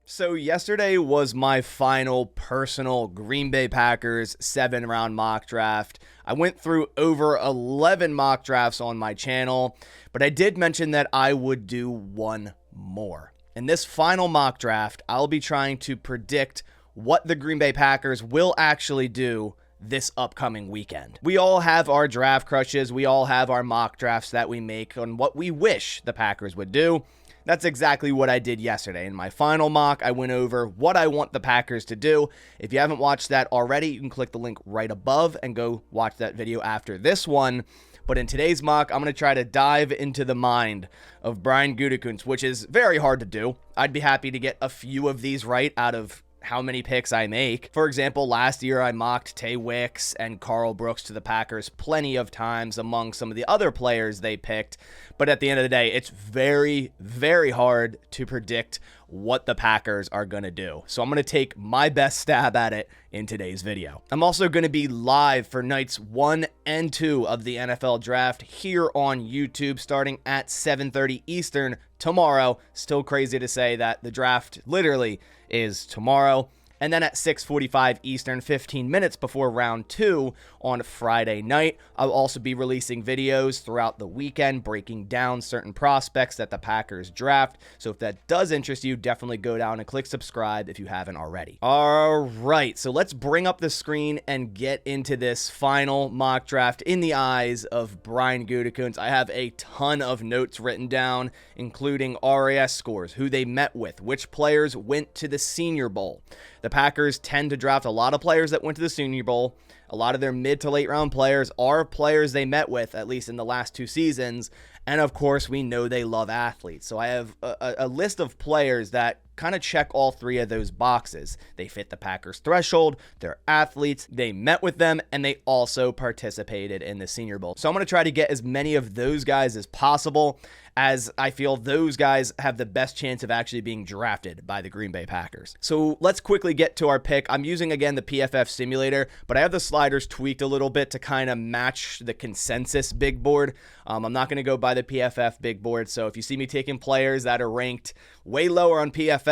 So yesterday was my final personal Green Bay Packers 7-round mock draft. I went through over 11 mock drafts on my channel, but I did mention that I would do one more. In this final mock draft, I'll be trying to predict what the Green Bay Packers will actually do this upcoming weekend. We all have our draft crushes. We all have our mock drafts that we make on what we wish the Packers would do. That's exactly what I did yesterday. In my final mock, I went over what I want the Packers to do. If you haven't watched that already, you can click the link right above and go watch that video after this one. But in today's mock, I'm going to try to dive into the mind of Brian Gutekunst, which is very hard to do. I'd be happy to get a few of these right out of how many picks I make. For example, last year I mocked Tay Wicks and Carl Brooks to the Packers plenty of times among some of the other players they picked. But at the end of the day, it's very, very hard to predict what the Packers are going to do. So I'm going to take my best stab at it in today's video. I'm also going to be live for nights 1 and 2 of the NFL draft here on YouTube starting at 7:30 Eastern tomorrow. Still crazy to say that the draft literally is tomorrow. And then at 6:45 Eastern, 15 minutes before round 2 on Friday night, I'll also be releasing videos throughout the weekend, breaking down certain prospects that the Packers draft. So if that does interest you, definitely go down and click subscribe if you haven't already. All right, so let's bring up the screen and get into this final mock draft in the eyes of Brian Gutekunst. I have a ton of notes written down, including RAS scores, who they met with, which players went to the Senior Bowl. The Packers tend to draft a lot of players that went to the Senior Bowl. A lot of their mid to late round players are players they met with, at least in the last 2 seasons. And of course, we know they love athletes. So I have a list of players that kind of check all 3 of those boxes. They fit the Packers threshold, they're athletes, they met with them, and they also participated in the Senior Bowl. So I'm going to try to get as many of those guys as possible, as I feel those guys have the best chance of actually being drafted by the Green Bay Packers. So let's quickly get to our pick. I'm using, again, the PFF simulator, but I have the sliders tweaked a little bit to kind of match the consensus big board. I'm not going to go by the PFF big board, so if you see me taking players that are ranked way lower on PFF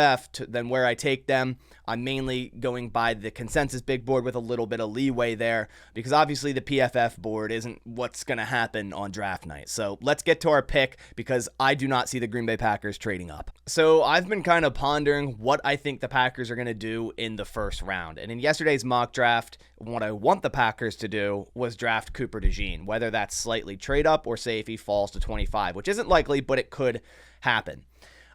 than where I take them, I'm mainly going by the consensus big board with a little bit of leeway there, because obviously the PFF board isn't what's going to happen on draft night. So let's get to our pick, because I do not see the Green Bay Packers trading up. So I've been kind of pondering what I think the Packers are going to do in the first round. And in yesterday's mock draft, what I want the Packers to do was draft Cooper DeJean, whether that's slightly trade up or say if he falls to 25, which isn't likely, but it could happen.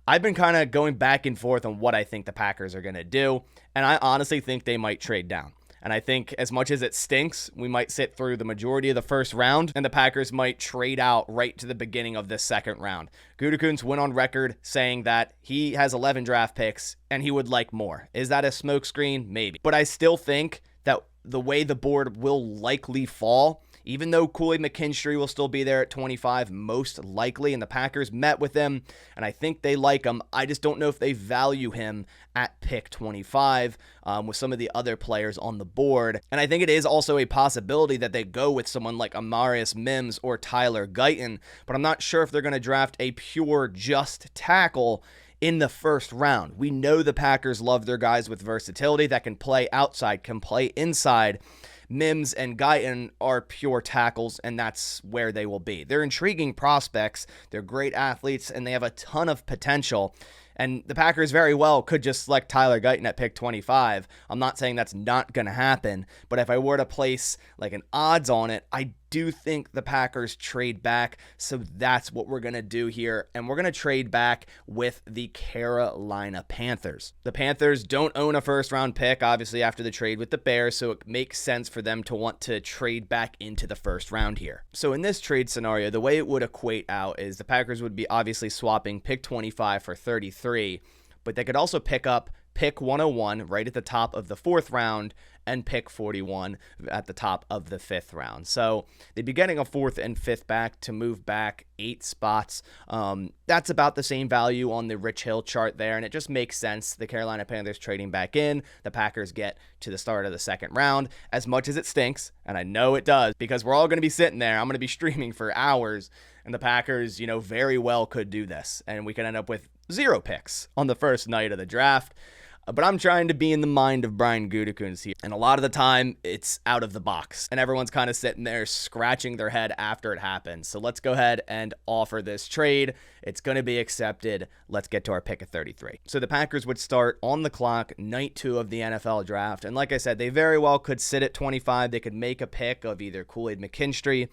I've been kind of going back and forth on what I think the Packers are going to do, and I honestly think they might trade down. And I think as much as it stinks, we might sit through the majority of the first round, and the Packers might trade out right to the beginning of this second round. Gutekunst went on record saying that he has 11 draft picks, and he would like more. Is that a smokescreen? Maybe. But I still think that the way the board will likely fall, even though Kool-Aid McKinstry will still be there at 25, most likely, and the Packers met with him, and I think they like him. I just don't know if they value him at pick 25 with some of the other players on the board. And I think it is also a possibility that they go with someone like Amarius Mims or Tyler Guyton, but I'm not sure if they're going to draft a pure just tackle in the first round. We know the Packers love their guys with versatility that can play outside, can play inside. Mims and Guyton are pure tackles, and that's where they will be. They're intriguing prospects, they're great athletes, and they have a ton of potential. And the Packers very well could just select Tyler Guyton at pick 25. I'm not saying that's not going to happen, but if I were to place like an odds on it, I do think the Packers trade back. So that's what we're going to do here. And we're going to trade back with the Carolina Panthers. The Panthers don't own a first round pick, obviously, after the trade with the Bears. So it makes sense for them to want to trade back into the first round here. So in this trade scenario, the way it would equate out is the Packers would be obviously swapping pick 25 for 33, but they could also pick up pick 101 right at the top of the 4th round and pick 41 at the top of the 5th round. So they'd be getting a 4th and 5th back to move back 8 spots. That's about the same value on the Rich Hill chart there, and it just makes sense. The Carolina Panthers trading back in, the Packers get to the start of the 2nd round. As much as it stinks, and I know it does, because we're all going to be sitting there, I'm going to be streaming for hours, and the Packers, very well could do this, and we could end up with 0 picks on the first night of the draft. But I'm trying to be in the mind of Brian Gutekunst here. And a lot of the time, it's out of the box. And everyone's kind of sitting there scratching their head after it happens. So let's go ahead and offer this trade. It's going to be accepted. Let's get to our pick at 33. So the Packers would start on the clock, night 2 of the NFL draft. And like I said, they very well could sit at 25. They could make a pick of either Kool-Aid McKinstry,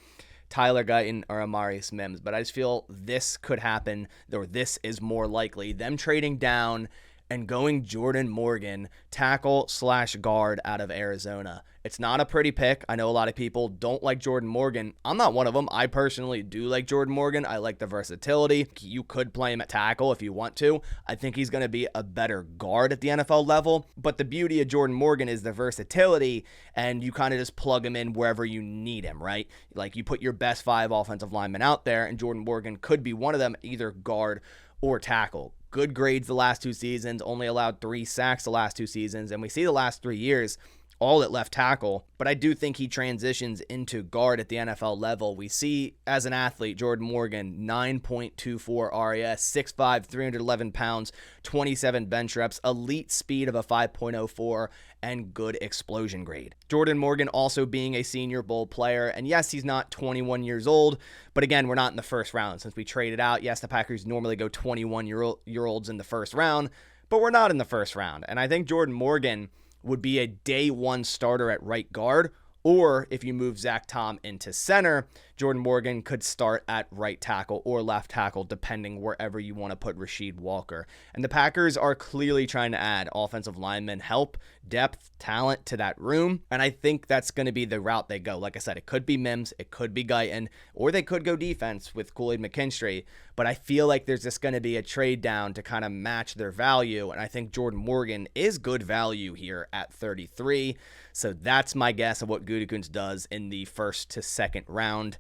Tyler Guyton, or Amarius Mims. But I just feel this could happen, or this is more likely. Them trading down and going Jordan Morgan, tackle/guard out of Arizona. It's not a pretty pick. I know a lot of people don't like Jordan Morgan. I'm not one of them. I personally do like Jordan Morgan. I like the versatility. You could play him at tackle if you want to. I think he's going to be a better guard at the NFL level. But the beauty of Jordan Morgan is the versatility, and you kind of just plug him in wherever you need him, right? Like you put your best 5 offensive linemen out there, and Jordan Morgan could be one of them, either guard or tackle. Good grades the last 2 seasons, only allowed 3 sacks the last 2 seasons, and we see the last 3 years all at left tackle, but I do think he transitions into guard at the NFL level. We see, as an athlete, Jordan Morgan, 9.24 RAS, 6'5", 311 pounds, 27 bench reps, elite speed of a 5.04, and good explosion grade. Jordan Morgan also being a Senior Bowl player, and yes, he's not 21 years old, but again, we're not in the first round. Since we traded out, yes, the Packers normally go 21-year-olds in the first round, but we're not in the first round, and I think Jordan Morgan would be a day 1 starter at right guard, or if you move Zach Tom into center, Jordan Morgan could start at right tackle or left tackle, depending wherever you want to put Rasheed Walker. And the Packers are clearly trying to add offensive linemen help, depth, talent to that room, and I think that's going to be the route they go. Like I said, it could be Mims, it could be Guyton, or they could go defense with Kool-Aid McKinstry, but I feel like there's just going to be a trade down to kind of match their value, and I think Jordan Morgan is good value here at 33, so that's my guess of what Gutekunst does in the first to second round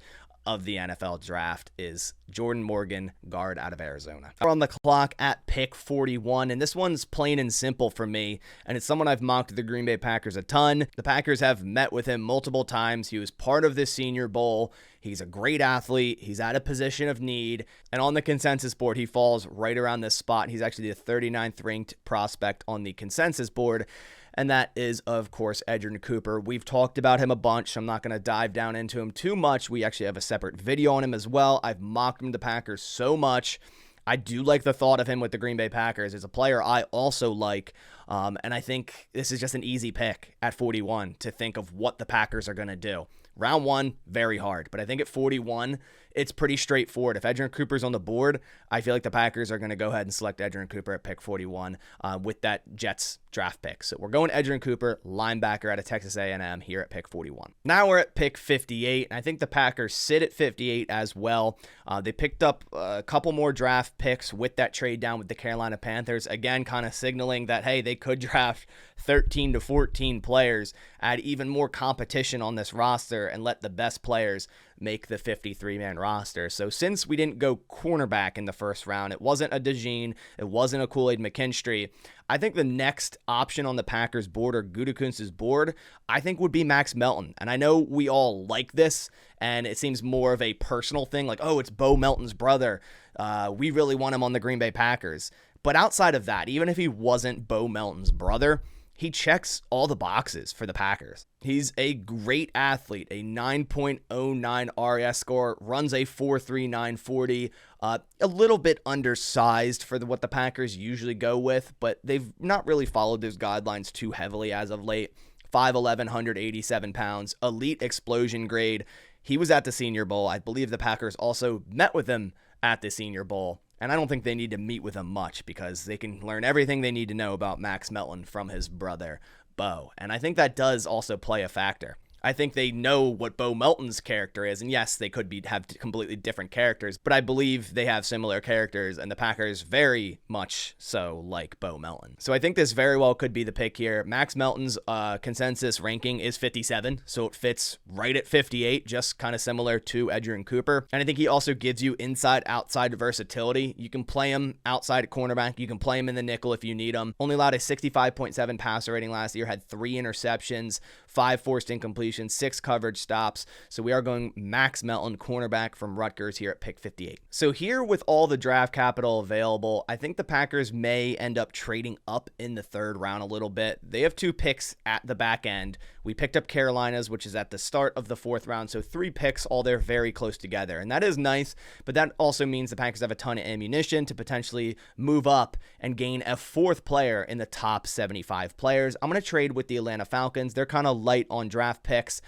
of the NFL draft is Jordan Morgan, guard out of Arizona. We're on the clock at pick 41, and this one's plain and simple for me, and it's someone I've mocked the Green Bay Packers a ton. The Packers have met with him multiple times. He was part of this Senior Bowl. He's a great athlete. He's at a position of need, and on the consensus board, he falls right around this spot. He's actually the 39th ranked prospect on the consensus board, and that is, of course, Edgerrin Cooper. We've talked about him a bunch, so I'm not going to dive down into him too much. We actually have a separate video on him as well. I've mocked him to Packers so much. I do like the thought of him with the Green Bay Packers. As a player I also like, and I think this is just an easy pick at 41 to think of what the Packers are going to do. Round 1, very hard, but I think at 41, it's pretty straightforward. If Edgerrin Cooper's on the board, I feel like the Packers are going to go ahead and select Edgerrin Cooper at pick 41 with that Jets draft pick. So we're going Edgerrin Cooper, linebacker out of Texas A&M here at pick 41. Now we're at pick 58, and I think the Packers sit at 58 as well. They picked up a couple more draft picks with that trade down with the Carolina Panthers, again, kind of signaling that, hey, they could draft 13 to 14 players, add even more competition on this roster, and let the best players make the 53-man roster. So since we didn't go cornerback in the first round, it wasn't a DeJean, it wasn't a Kool-Aid McKinstry, I think the next option on the Packers board or Gutekunst's board, I think would be Max Melton. And I know we all like this, and it seems more of a personal thing, like, oh, it's Bo Melton's brother. We really want him on the Green Bay Packers. But outside of that, even if he wasn't Bo Melton's brother, he checks all the boxes for the Packers. He's a great athlete, a 9.09 RAS score, runs a 4.39 40, a little bit undersized for what the Packers usually go with, but they've not really followed those guidelines too heavily as of late. 5'11", 187 pounds, elite explosion grade. He was at the Senior Bowl. I believe the Packers also met with him at the Senior Bowl. And I don't think they need to meet with him much because they can learn everything they need to know about Max Melton from his brother, Bo. And I think that does also play a factor. I think they know what Bo Melton's character is, and yes, they could have completely different characters, but I believe they have similar characters, and the Packers very much so like Bo Melton. So I think this very well could be the pick here. Max Melton's consensus ranking is 57, so it fits right at 58, just kind of similar to Edgerrin Cooper, and I think he also gives you inside-outside versatility. You can play him outside at cornerback, you can play him in the nickel if you need him. Only allowed a 65.7 passer rating last year, had 3 interceptions, 5 forced incompletions, completions, 6 coverage stops. So we are going Max Melton, cornerback from Rutgers, here at pick 58. So here, with all the draft capital available, I think the Packers may end up trading up in the 3rd round a little bit. They have 2 picks at the back end. We picked up Carolina's, which is at the start of the 4th round. So 3 picks, all they're very close together. And that is nice, but that also means the Packers have a ton of ammunition to potentially move up and gain a 4th player in the top 75 players. I'm going to trade with the Atlanta Falcons. They're kind of light on draft picks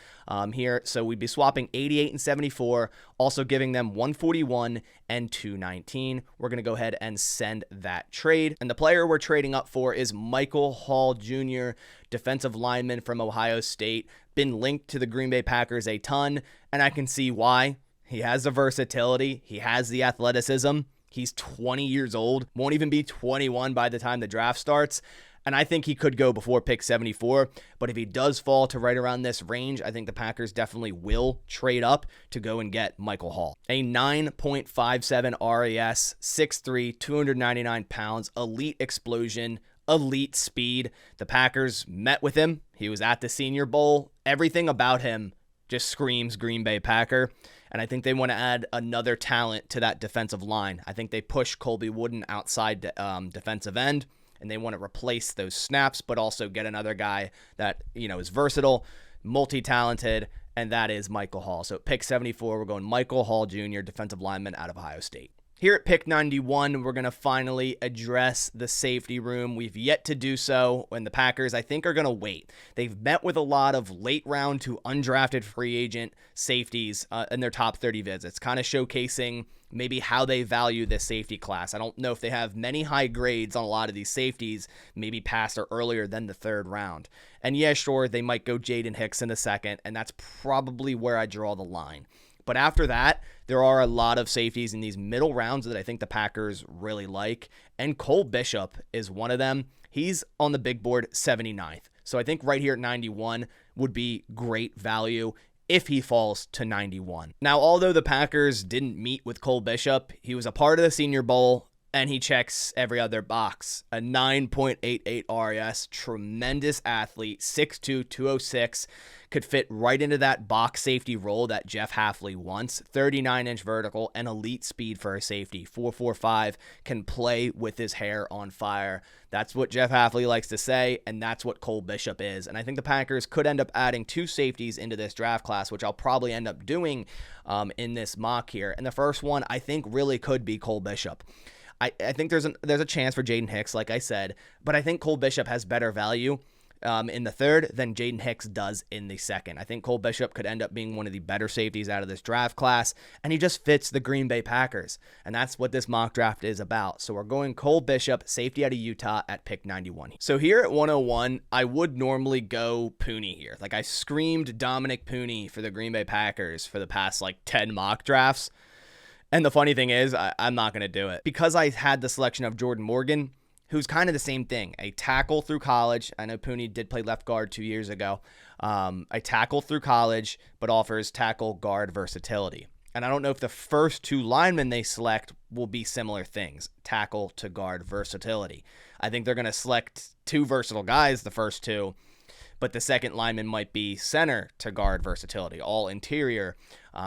here. So we'd be swapping 88 and 74, also giving them 141 and 219. We're going to go ahead and send that trade. And the player we're trading up for is Michael Hall Jr., defensive lineman from Ohio State. Been linked to the Green Bay Packers a ton, and I can see why. He has the versatility. He has the athleticism. He's 20 years old, won't even be 21 by the time the draft starts. And I think he could go before pick 74. But if he does fall to right around this range, I think the Packers definitely will trade up to go and get Michael Hall. A 9.57 RAS, 6'3", 299 pounds, elite explosion, elite speed. The Packers met with him. He was at the Senior Bowl. Everything about him just screams Green Bay Packer. And I think they want to add another talent to that defensive line. I think they push Colby Wooden outside defensive end, and they want to replace those snaps, but also get another guy that, is versatile, multi-talented, and that is Michael Hall. So pick 74, we're going Michael Hall Jr., defensive lineman out of Ohio State. Here at pick 91, we're going to finally address the safety room. We've yet to do so, and the Packers, I think, are going to wait. They've met with a lot of late round to undrafted free agent safeties in their top 30 visits, kind of showcasing maybe how they value this safety class. I don't know if they have many high grades on a lot of these safeties, maybe past or earlier than the 3rd round. And yeah, sure, they might go Jaden Hicks in the 2nd, and that's probably where I draw the line. But after that, there are a lot of safeties in these middle rounds that I think the Packers really like. And Cole Bishop is one of them. He's on the big board 79th. So I think right here at 91 would be great value if he falls to 91. Now, although the Packers didn't meet with Cole Bishop, he was a part of the Senior Bowl, and he checks every other box. A 9.88 RAS, tremendous athlete, 6'2", 206, could fit right into that box safety role that Jeff Hafley wants. 39-inch vertical and elite speed for a safety. 4.45, can play with his hair on fire. That's what Jeff Hafley likes to say, and that's what Cole Bishop is. And I think the Packers could end up adding 2 safeties into this draft class, which I'll probably end up doing in this mock here. And the first one, I think, really could be Cole Bishop. I think there's a chance for Jaden Hicks, like I said, but I think Cole Bishop has better value in the 3rd than Jaden Hicks does in the 2nd. I think Cole Bishop could end up being one of the better safeties out of this draft class, and he just fits the Green Bay Packers, and that's what this mock draft is about. So we're going Cole Bishop, safety out of Utah, at pick 91. So here at 101, I would normally go Pooney here. Like, I screamed Dominic Pooney for the Green Bay Packers for the past 10 mock drafts. And the funny thing is, I'm not going to do it. Because I had the selection of Jordan Morgan, who's kind of the same thing. A tackle through college. I know Pooney did play left guard 2 years ago. A tackle through college, but offers tackle guard versatility. And I don't know if the first 2 linemen they select will be similar things. Tackle to guard versatility. I think they're going to select 2 versatile guys, the first 2. But the second lineman might be center to guard versatility, all interior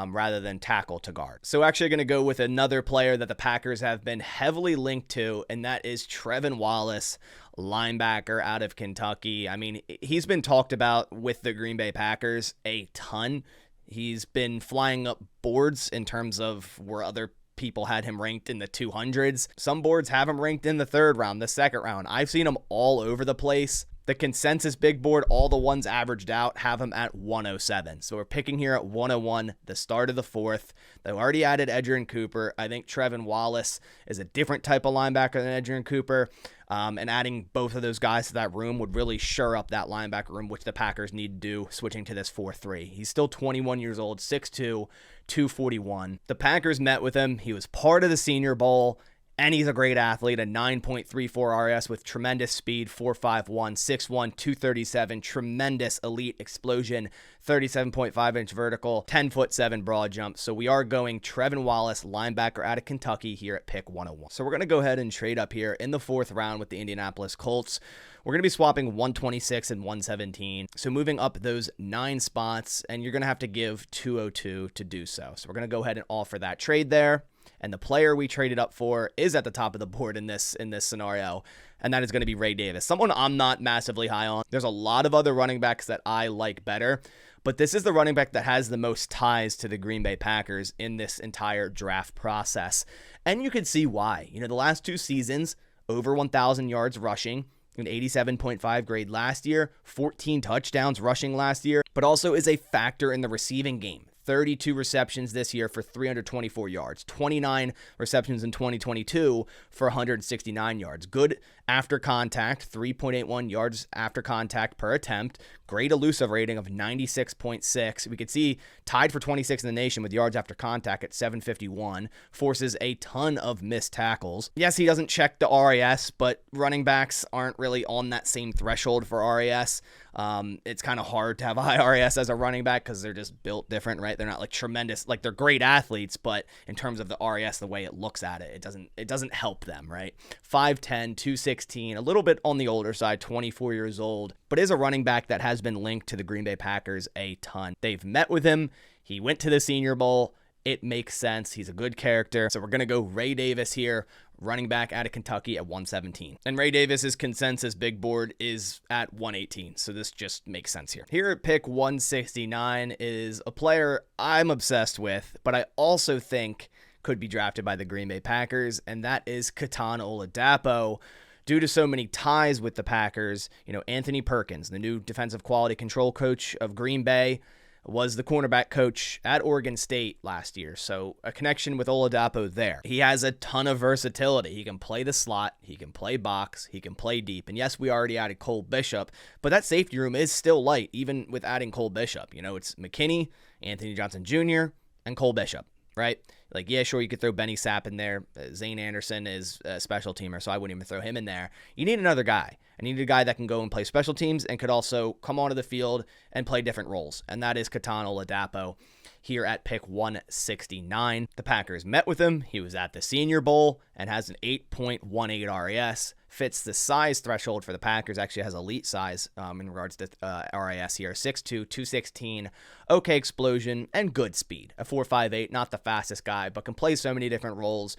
rather than tackle to guard. So actually going to go with another player that the Packers have been heavily linked to, and that is Trevon Wallace, linebacker out of Kentucky. I mean, he's been talked about with the Green Bay Packers a ton. He's been flying up boards in terms of where other people had him ranked in the 200s. Some boards have him ranked in the 3rd round, the 2nd round. I've seen him all over the place. The consensus big board, all the ones averaged out, have him at 107. So we're picking here at 101, the start of the 4th. They've already added Edgerrin Cooper. I think Trevon Wallace is a different type of linebacker than Edgerrin Cooper. And adding both of those guys to that room would really shore up that linebacker room, which the Packers need to do, switching to this 4-3. He's still 21 years old, 6'2", 241. The Packers met with him. He was part of the Senior Bowl. And he's a great athlete, a 9.34 RS with tremendous speed, 4.51, 6'1", 237, tremendous elite explosion, 37.5-inch vertical, 10'7" broad jump. So we are going Trevon Wallace, linebacker out of Kentucky here at pick 101. So we're going to go ahead and trade up here in the 4th round with the Indianapolis Colts. We're going to be swapping 126 and 117. So moving up those 9 spots, and you're going to have to give 202 to do so. So we're going to go ahead and offer that trade there. And the player we traded up for is at the top of the board in this scenario, and that is going to be Ray Davis, someone I'm not massively high on. There's a lot of other running backs that I like better, but this is the running back that has the most ties to the Green Bay Packers in this entire draft process. And you can see why. The last 2 seasons, over 1,000 yards rushing, an 87.5 grade last year, 14 touchdowns rushing last year, but also is a factor in the receiving game. 32 receptions this year for 324 yards, 29 receptions in 2022 for 169 yards. Good after contact, 3.81 yards after contact per attempt. Great elusive rating of 96.6. We could see tied for 26 in the nation with yards after contact at 751. Forces a ton of missed tackles. Yes, he doesn't check the RAS, but running backs aren't really on that same threshold for RAS. It's kind of hard to have a high RAS as a running back because they're just built different, right? They're not like tremendous, like they're great athletes, but in terms of the RAS, the way it looks at it, it doesn't help them, right? 5'10", 216, a little bit on the older side, 24 years old, but is a running back that has been linked to the Green Bay Packers a ton. They've met with him. He went to the Senior Bowl. It makes sense. He's a good character. So we're going to go Ray Davis here, running back out of Kentucky at 117. And Ray Davis's consensus big board is at 118. So this just makes sense here. Here at pick 169 is a player I'm obsessed with, but I also think could be drafted by the Green Bay Packers, and that is Kitan Oladapo. Due to so many ties with the Packers, Anthony Perkins, the new defensive quality control coach of Green Bay, was the cornerback coach at Oregon State last year. So a connection with Oladapo there. He has a ton of versatility. He can play the slot. He can play box. He can play deep. And yes, we already added Cole Bishop, but that safety room is still light, even with adding Cole Bishop. It's McKinney, Anthony Johnson Jr., and Cole Bishop, right? Like, yeah, sure, you could throw Benny Sapp in there. Zane Anderson is a special teamer, so I wouldn't even throw him in there. You need another guy. I need a guy that can go and play special teams and could also come onto the field and play different roles, and that is Kitan Oladapo here at pick 169. The Packers met with him. He was at the Senior Bowl and has an 8.18 RAS. Fits the size threshold for the Packers. Actually has elite size in regards to RAS here. 6'2", 216, okay explosion, and good speed. A 4.58, not the fastest guy, but can play so many different roles.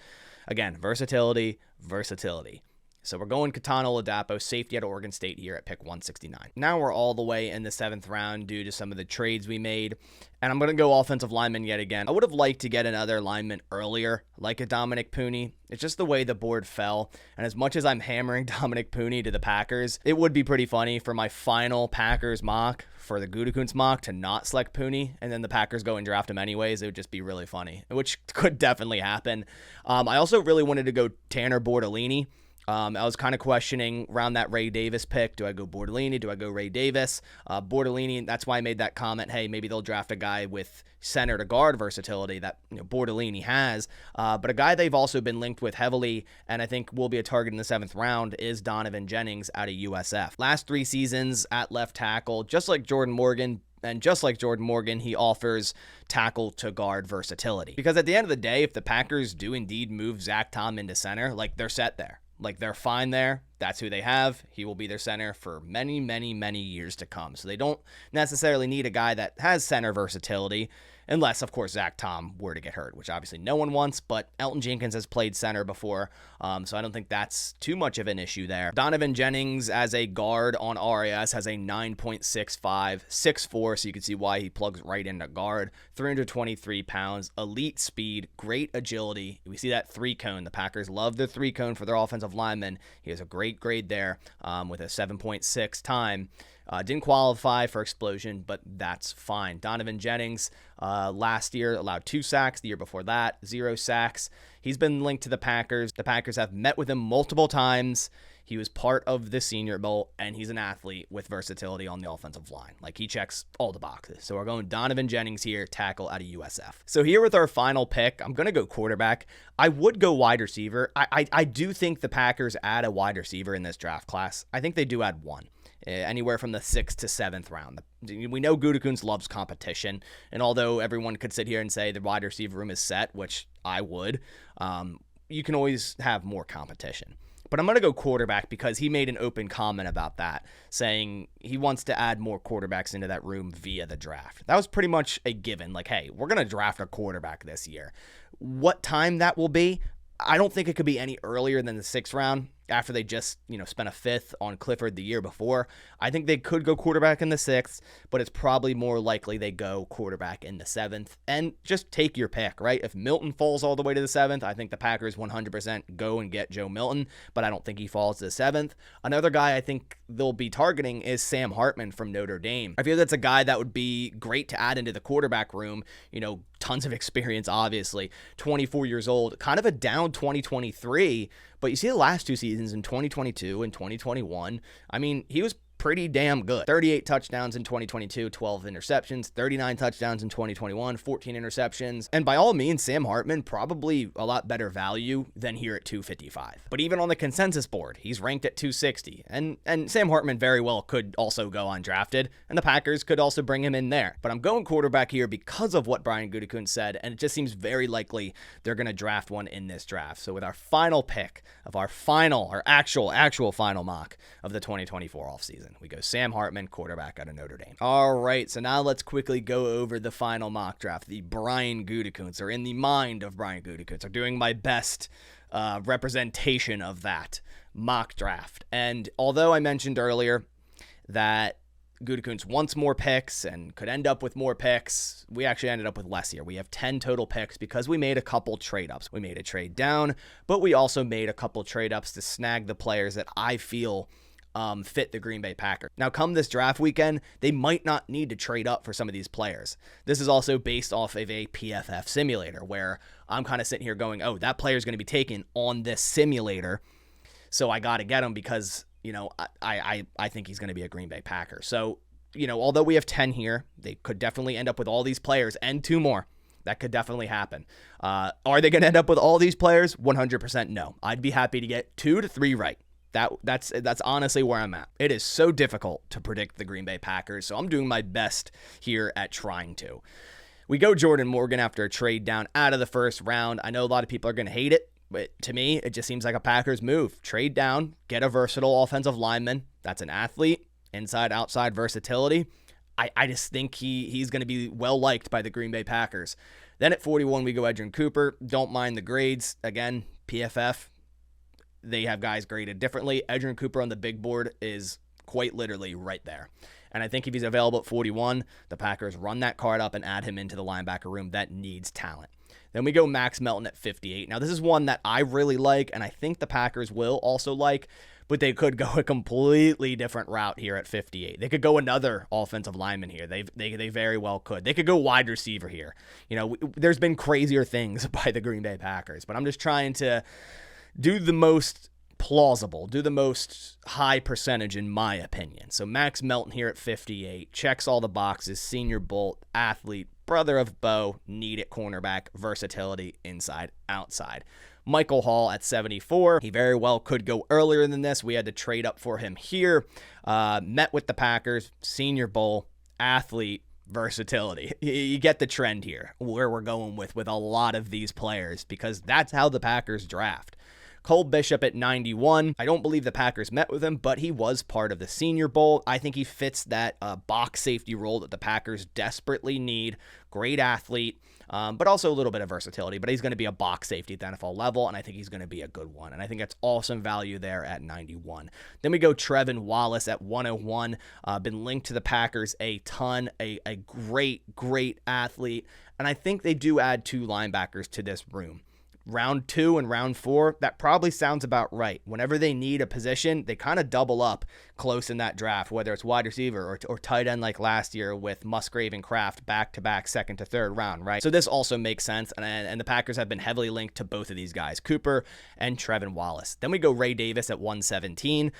Again, versatility. So we're going Kitan Oladapo, safety at Oregon State here at pick 169. Now we're all the way in the 7th round due to some of the trades we made. And I'm going to go offensive lineman yet again. I would have liked to get another lineman earlier, like a Dominic Pooney. It's just the way the board fell. And as much as I'm hammering Dominic Pooney to the Packers, it would be pretty funny for my final Packers mock, for the Gutekunst mock, to not select Pooney, and then the Packers go and draft him anyways. It would just be really funny, which could definitely happen. I also really wanted to go Tanner Bortolini. I was kind of questioning around that Ray Davis pick. Do I go Bortolini? Do I go Ray Davis? Bortolini, that's why I made that comment. Hey, maybe they'll draft a guy with center to guard versatility that Bortolini has. But a guy they've also been linked with heavily, and I think will be a target in the 7th round, is Donovan Jennings out of USF. Last 3 seasons at left tackle, just like Jordan Morgan. And just like Jordan Morgan, he offers tackle to guard versatility. Because at the end of the day, if the Packers do indeed move Zach Tom into center, like, they're set there. Like, they're fine there. That's who they have. He will be their center for many, many, many years to come. So they don't necessarily need a guy that has center versatility, unless, of course, Zach Tom were to get hurt, which obviously no one wants, but Elton Jenkins has played center before, so I don't think that's too much of an issue there. Donovan Jennings as a guard on RAS has a 9.65, 6'4", so you can see why he plugs right into guard, 323 pounds, elite speed, great agility. We see that 3-cone. The Packers love the 3-cone for their offensive linemen. He has a great grade there with a 7.6 time. Didn't qualify for explosion, but that's fine. Donovan Jennings last year allowed 2 sacks. The year before that, 0 sacks. He's been linked to the Packers. The Packers have met with him multiple times. He was part of the Senior Bowl, and he's an athlete with versatility on the offensive line. Like, he checks all the boxes. So we're going Donovan Jennings here, tackle out of USF. So here with our final pick, I'm going to go quarterback. I would go wide receiver. I do think the Packers add a wide receiver in this draft class. I think they do add one. Anywhere from the 6th to 7th round. We know Gutekunst loves competition, and although everyone could sit here and say the wide receiver room is set, which I would, you can always have more competition. But I'm going to go quarterback because he made an open comment about that, saying he wants to add more quarterbacks into that room via the draft. That was pretty much a given. Like, hey, we're going to draft a quarterback this year. What time that will be, I don't think it could be any earlier than the 6th round after they just, spent a 5th on Clifford the year before. I think they could go quarterback in the 6th, but it's probably more likely they go quarterback in the 7th. And just take your pick, right? If Melton falls all the way to the 7th, I think the Packers 100% go and get Joe Melton, but I don't think he falls to the 7th. Another guy I think they'll be targeting is Sam Hartman from Notre Dame. I feel that's a guy that would be great to add into the quarterback room. Tons of experience, obviously. 24 years old, kind of a down 2023, but you see the last 2 seasons in 2022 and 2021. I mean, he was pretty damn good. 38 touchdowns in 2022, 12 interceptions, 39 touchdowns in 2021, 14 interceptions. And by all means, Sam Hartman, probably a lot better value than here at 255. But even on the consensus board, he's ranked at 260. And Sam Hartman very well could also go undrafted, and the Packers could also bring him in there. But I'm going quarterback here because of what Brian Gutekunst said, and it just seems very likely they're going to draft one in this draft. So with our final pick of our actual final mock of the 2024 offseason, we go Sam Hartman, quarterback out of Notre Dame. All right, so now let's quickly go over the final mock draft, the Brian Gutekunst, or in the mind of Brian Gutekunst, or doing my best representation of that mock draft. And although I mentioned earlier that Gutekunst wants more picks and could end up with more picks, we actually ended up with less here. We have 10 total picks because we made a couple trade-ups. We made a trade down, but we also made a couple trade-ups to snag the players that I feel fit the Green Bay Packers. Now, come this draft weekend, they might not need to trade up for some of these players. This is also based off of a PFF simulator where I'm kind of sitting here going, oh, that player is going to be taken on this simulator, so I got to get him because, I think he's going to be a Green Bay Packer. So, although we have 10 here, they could definitely end up with all these players and 2 more. That could definitely happen. Are they going to end up with all these players? 100% no. I'd be happy to get 2 to 3 right. That's honestly where I'm at. It is so difficult to predict the Green Bay Packers, so I'm doing my best here at trying to. We go Jordan Morgan after a trade down out of the 1st round. I know a lot of people are going to hate it, but to me, it just seems like a Packers move. Trade down, get a versatile offensive lineman. That's an athlete, inside-outside versatility. I just think he's going to be well-liked by the Green Bay Packers. Then at 41, we go Edgerrin Cooper. Don't mind the grades. Again, PFF. They have guys graded differently. Edgerrin Cooper on the big board is quite literally right there. And I think if he's available at 41, the Packers run that card up and add him into the linebacker room that needs talent. Then we go Max Melton at 58. Now, this is one that I really like, and I think the Packers will also like, but they could go a completely different route here at 58. They could go another offensive lineman here. They very well could. They could go wide receiver here. There's been crazier things by the Green Bay Packers, but I'm just trying to do the most plausible, do the most high percentage in my opinion. So Max Melton here at 58, checks all the boxes, Senior Bowl, athlete, brother of Bo, need it cornerback, versatility, inside, outside. Michael Hall at 74, he very well could go earlier than this. We had to trade up for him here. Met with the Packers, Senior Bowl, athlete, versatility. You get the trend here, where we're going with a lot of these players, because that's how the Packers draft. Cole Bishop at 91. I don't believe the Packers met with him, but he was part of the Senior Bowl. I think he fits that box safety role that the Packers desperately need. Great athlete, but also a little bit of versatility. But he's going to be a box safety at the NFL level, and I think he's going to be a good one. And I think that's awesome value there at 91. Then we go Trevon Wallace at 101. Been linked to the Packers a ton. A great athlete. And I think they do add 2 linebackers to this room. round 2 and round 4, that probably sounds about right. Whenever they need a position, they kind of double up close in that draft, whether it's wide receiver or tight end like last year with Musgrave and Kraft back-to-back second to third round, right? So this also makes sense, and the Packers have been heavily linked to both of these guys, Cooper and Trevon Wallace. Then we go Ray Davis at 117.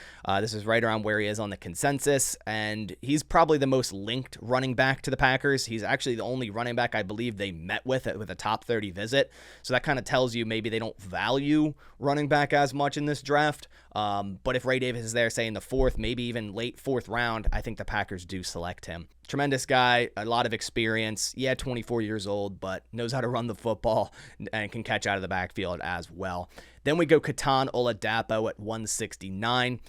This is right around where he is on the consensus, and he's probably the most linked running back to the Packers. He's actually the only running back I believe they met with a top 30 visit, so that kind of tells you maybe they don't value running back as much in this draft. But if Ray Davis is there, say in the 4th, maybe even late 4th round, I think the Packers do select him. Tremendous guy, a lot of experience. Yeah, 24 years old, but knows how to run the football and can catch out of the backfield as well. Then we go Kitan Oladapo at 169.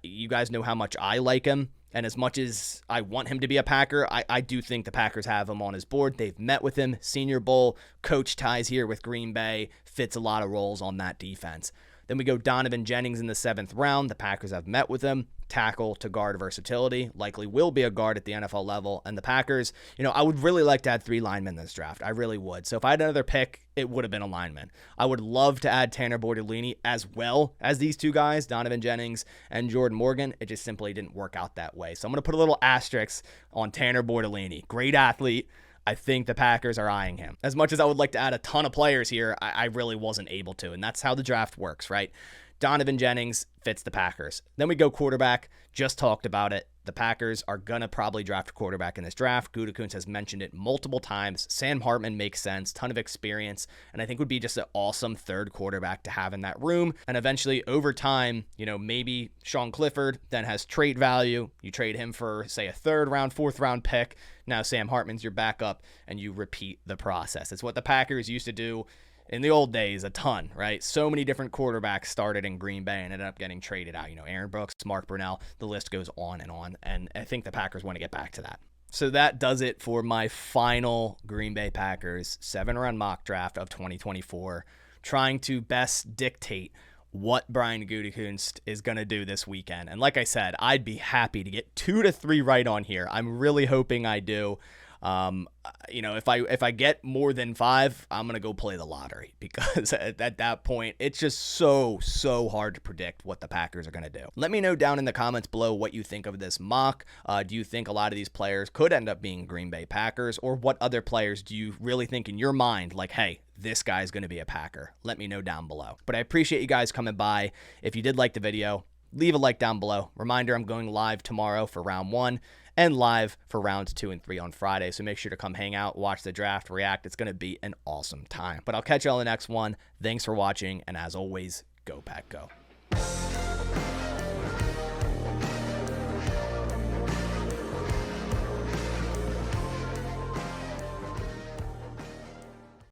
You guys know how much I like him. And as much as I want him to be a Packer, I do think the Packers have him on his board. They've met with him. Senior Bowl, coach ties here with Green Bay, fits a lot of roles on that defense. Then we go Donovan Jennings in the 7th round. The Packers have met with him. Tackle to guard versatility. Likely will be a guard at the NFL level. And the Packers, I would really like to add 3 linemen in this draft. I really would. So if I had another pick, it would have been a lineman. I would love to add Tanner Bortolini as well as these 2 guys, Donovan Jennings and Jordan Morgan. It just simply didn't work out that way. So I'm going to put a little asterisk on Tanner Bortolini. Great athlete. I think the Packers are eyeing him. As much as I would like to add a ton of players here, I really wasn't able to, and that's how the draft works, right? Donovan Jennings fits the Packers. Then we go quarterback. Just talked about it. The Packers are going to probably draft a quarterback in this draft. Gutekunst has mentioned it multiple times. Sam Hartman makes sense, ton of experience, and I think would be just an awesome 3rd quarterback to have in that room. And eventually, over time, maybe Sean Clifford then has trade value. You trade him for, say, a 3rd round, 4th round pick. Now Sam Hartman's your backup, and you repeat the process. It's what the Packers used to do in the old days a ton, right? So many different quarterbacks started in Green Bay and ended up getting traded out. Aaron Brooks, Mark Brunell, the list goes on. And I think the Packers want to get back to that. So that does it for my final Green Bay Packers 7-round mock draft of 2024, trying to best dictate what Brian Gutekunst is going to do this weekend. And like I said, I'd be happy to get 2 to 3 right on here. I'm really hoping I do. If I get more than 5, I'm going to go play the lottery, because at that point, it's just so hard to predict what the Packers are going to do. Let me know down in the comments below what you think of this mock. Do you think a lot of these players could end up being Green Bay Packers, or what other players do you really think in your mind, like, hey, this guy's going to be a Packer? Let me know down below. But I appreciate you guys coming by. If you did like the video, leave a like down below. Reminder, I'm going live tomorrow for round 1 and live for rounds 2 and 3 on Friday. So make sure to come hang out, watch the draft, react. It's going to be an awesome time. But I'll catch you on the next one. Thanks for watching. And as always, go Pack Go.